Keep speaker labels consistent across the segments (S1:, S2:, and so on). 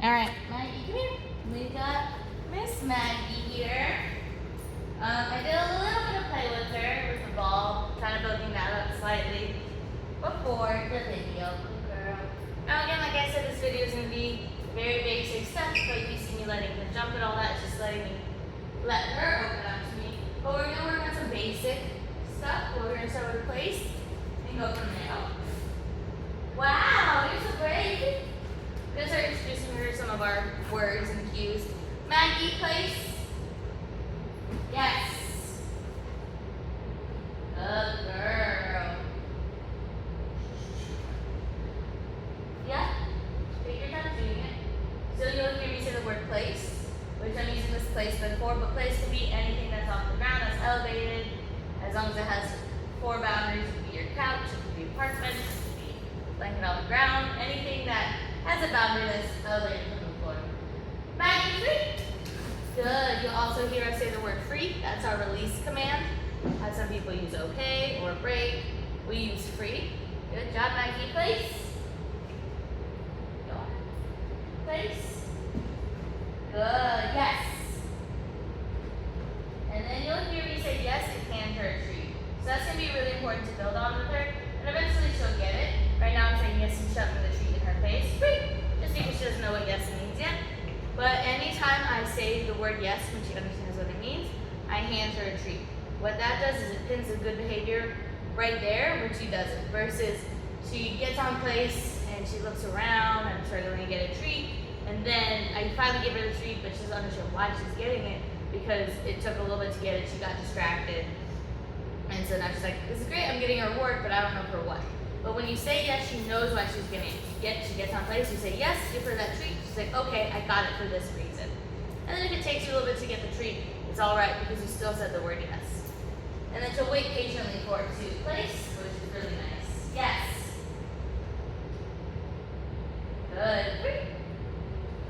S1: All right, Maggie, come here. We got Miss Maggie here. I did a little bit of play with her with the ball, kind of building that up slightly before the video. Good girl. Now again, like I said, this video is going to be very basic stuff, but you see me letting her jump and all that, it's just letting me let her open up to me. But we're going to work on some basic stuff. We're going to start with place and go from there. Oh. Wow, you're so brave. We're going to start introducing her to some of our words and cues. Maggie, place. Yes. Good girl. Yeah. Take your time doing it. So you'll hear me say the word place, which I'm using this place before, but place can be anything that's off the ground, that's elevated, as long as it has four boundaries. It could be your couch, it could be apartment, it could be blanket on the ground, anything that has a boundary that's elevated from the floor. Maggie, free. Good. You'll also hear us say the word free. That's our release command. As some people use okay or break. We use free. Good job, Maggie. Place. Go on. Place. Good. Yes. And then you'll hear me say yes, it can hurt treat. So that's going to be really important to build on with her. And eventually she'll get it. Right now I'm saying yes and shoving the treat in her face. Free. Just because she doesn't know what yes means yet. But anytime I say the word yes when she understands what it means, I hand her a treat. What that does is it pins a good behavior right there when she does it, versus she gets on place and she looks around and struggling to get a treat, and then I finally give her the treat, but she doesn't understand why she's getting it because it took a little bit to get it, she got distracted. And so now she's like, this is great, I'm getting a reward, but I don't know for what. But when you say yes, she knows why she's getting it. She gets on place, you say yes, give her that treat. She's like, okay, I got it for this reason. And then if it takes you a little bit to get the treat, it's all right because you still said the word yes. And then she'll wait patiently for it to place, which is really nice. Yes. Good.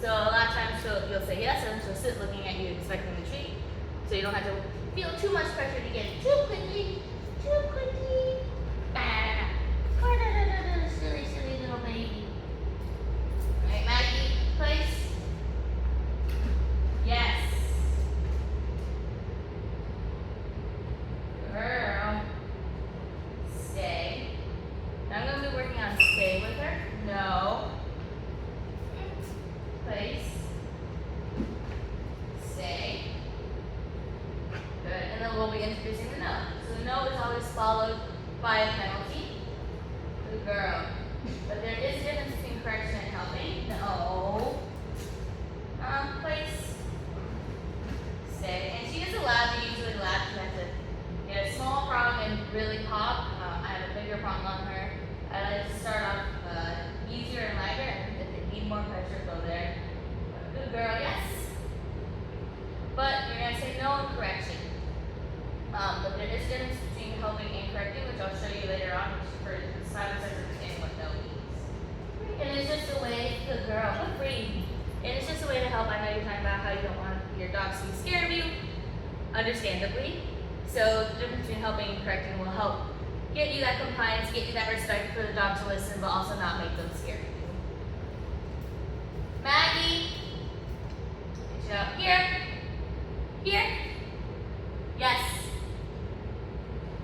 S1: So a lot of times you'll say yes, and then she'll sit looking at you expecting the treat. So you don't have to feel too much pressure to get it too quickly. Too quickly. Silly, silly little baby. Alright, Maggie, place. Yes. Girl. Stay. Now I'm going to be working on stay with her. No. Place. Stay. Good. And then we'll be introducing the no. So the no is always followed by a penalty. Good girl. But there is a difference between correction and helping. No. Place. Stay. And she is allowed to usually laugh. She has to get a small prong and really pop. I have a bigger prong on her. I like to start off easier and lighter, and if they need more pressure, go there. Good girl, yes. But you're going to say no in correction. But there is a difference between helping and correcting, which I'll show you later on for silence understanding what no means. And it's just a way, good girl, good free. And it's just a way to help. I know you're talking about how you don't want your dogs to be scared of you, understandably. So the difference between helping and correcting will help get you that compliance, get you that respect for the dog to listen, but also not make them scared of you. Maggie, get you up here. Here. Yes.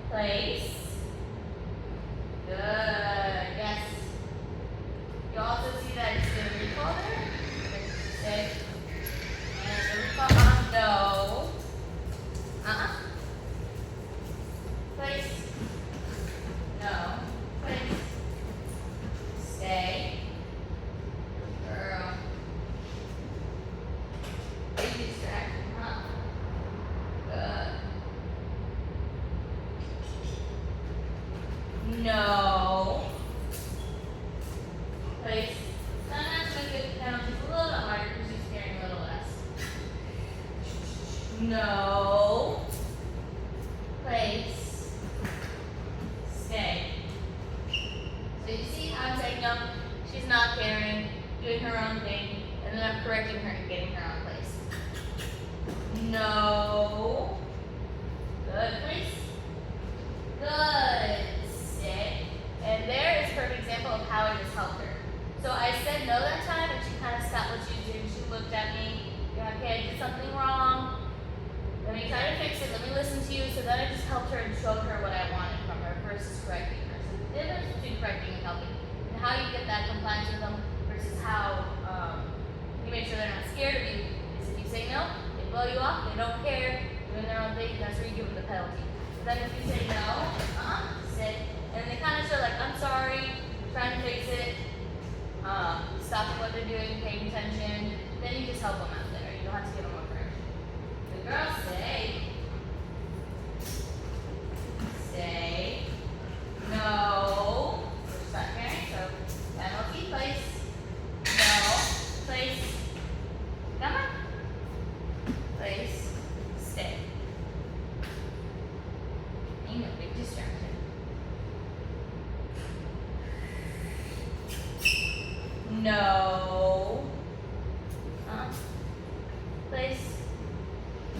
S1: Place. Good. Yes. You also see that it's going to recall there. Sit. And the recall on no. Place. No. Place. Stay. Girl. Big distraction, huh? Good. No. Place. Sometimes we get penalties a little bit harder because she's scaring a little less. No. Place. Stay. So you see how I'm saying no? She's not caring, doing her own thing, and then I'm correcting her and getting her on place. No. Good. Place. Good. Stay. And there is a perfect example of how I just helped her. So I said no that time, and she kind of stopped what she was then I just helped her and showed her what I wanted from her versus correcting her. So the difference between correcting and helping, and how you get that compliance with them versus how you make sure they're not scared of you, is if you say no, they blow you off, they don't care, doing their own thing, that's where you give them the penalty. But then if you say no, sit, and they kind of show like, I'm sorry, trying to fix it, stopping what they're doing, paying attention, then you just help them out there. You don't have to give them a prayer. The girls say, stay, no, we're stuck here, so penalty, place, no, place, come on, place, stay. Ain't no big distraction. No. Place.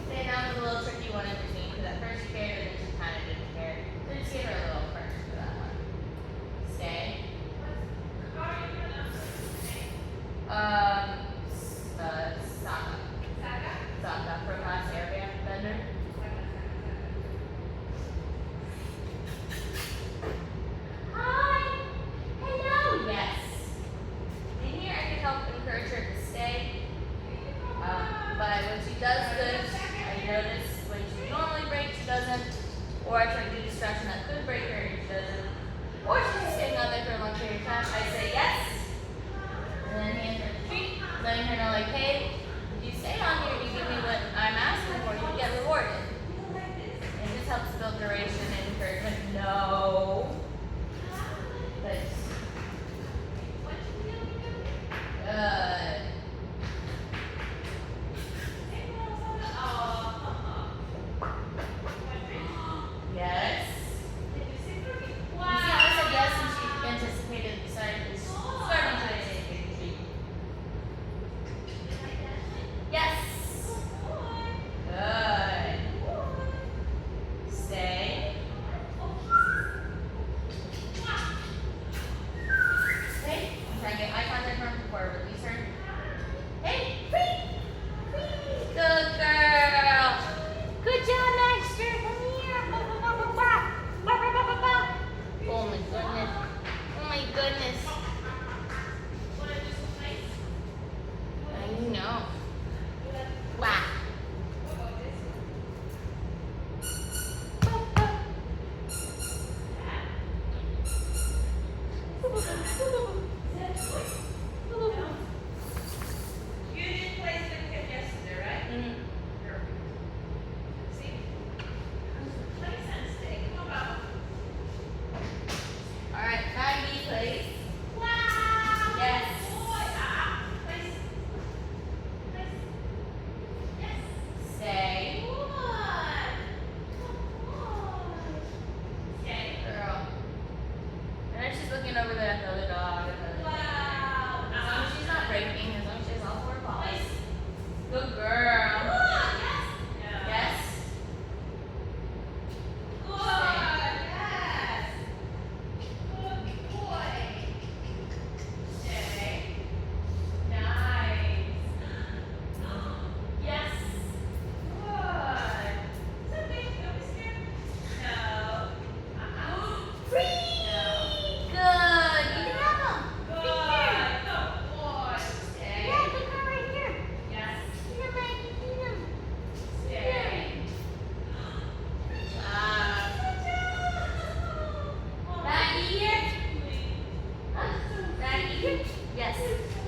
S1: Stay down was a little tricky one in between because at first she cared and then she kind of didn't care. So just give her a little first for that one. Stay. Saka. Saka from last airbender. Hi. Hello. Yes. In here I can help encourage her to stay. But when she does good, I notice when she normally breaks, she doesn't. Or I try to do distraction that could break her and she doesn't. Or she's just staying out there for a long period of time. I say yes. And then hand her the treat, letting her know like, hey, if you stay on here, you give me what I'm asking for, you get rewarded. And this helps build duration and encouragement. No. But good. Yes. You see how I said yes and she anticipated starting to anticipate the treat. Yes. Good. Stay. Okay. I'm trying to get eye contact from her before I release her. Hey, free. Good girl. Good job, Master. Come here. Oh my goodness. Oh my goodness. I know. Wow.
S2: You didn't place the kid yesterday, right?
S1: Mm-hmm.
S2: See? Place and stay. Come on.
S1: All right, Maggie, please.
S2: Wow!
S1: Yes.
S2: Boy. Place. Place. Yes.
S1: Stay.
S2: Good. Stay.
S1: Girl. And then she's looking over there at the other dog.
S2: Wow.
S1: As long as she's not breaking, as long as she has all four paws. Good girl.
S2: Good. Yes.
S1: Yes.
S2: Good. Yes. Good boy. Stay. Nice. Yes. Good. Something. Don't be scared. No.
S1: Free.
S2: No.
S1: Good. You can have them.
S2: Good.
S1: Right here.
S2: Good boy. Stay.
S1: Yeah, good girl right here.
S2: Yes.
S1: See them, Maggie. See them.
S2: Stay.
S1: Maggie here. Huh? Maggie here. Yes.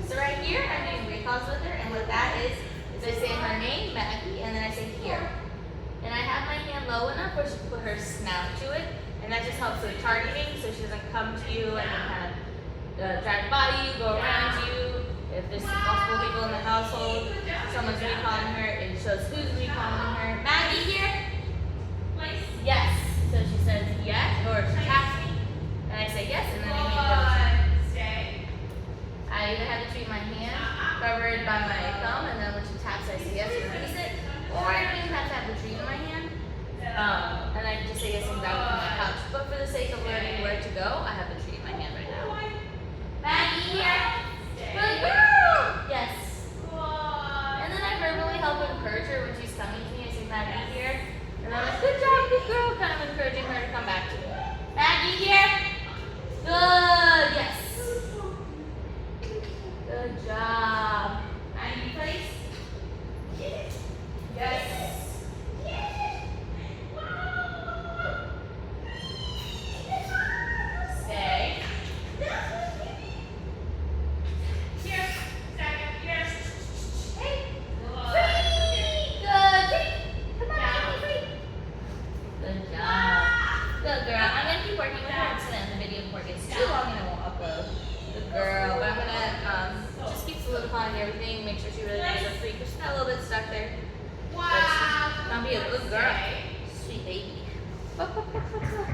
S1: So right here, I'm doing great calls with her, and what that is I say her name, Maggie, and then I say here. And I have my hand low enough where she can put her snout to it, and that just helps with targeting, so she doesn't come to you and then kind of drive by you, go around you. If there's multiple people in the household, someone's recalling her, it shows who's recalling her. Maggie here? Yes. So she says yes, or she taps me, and I say yes, and then I hand her.
S2: Stay.
S1: I either have to treat my hand covered by my thumb, and then when she taps, I say yes and release it, or I don't even have to have the treat in my hand, and I just say yes and grab it from my pouch. But for the sake of learning where to go, I have the treat in my hand right now. Maggie here. Good girl. Yes. And then I verbally help encourage her when she's coming to me. I say Maggie here, and I'm like, good job, good girl. be a good girl.
S2: Stay.
S1: Sweet baby. Look, look, look, look, look.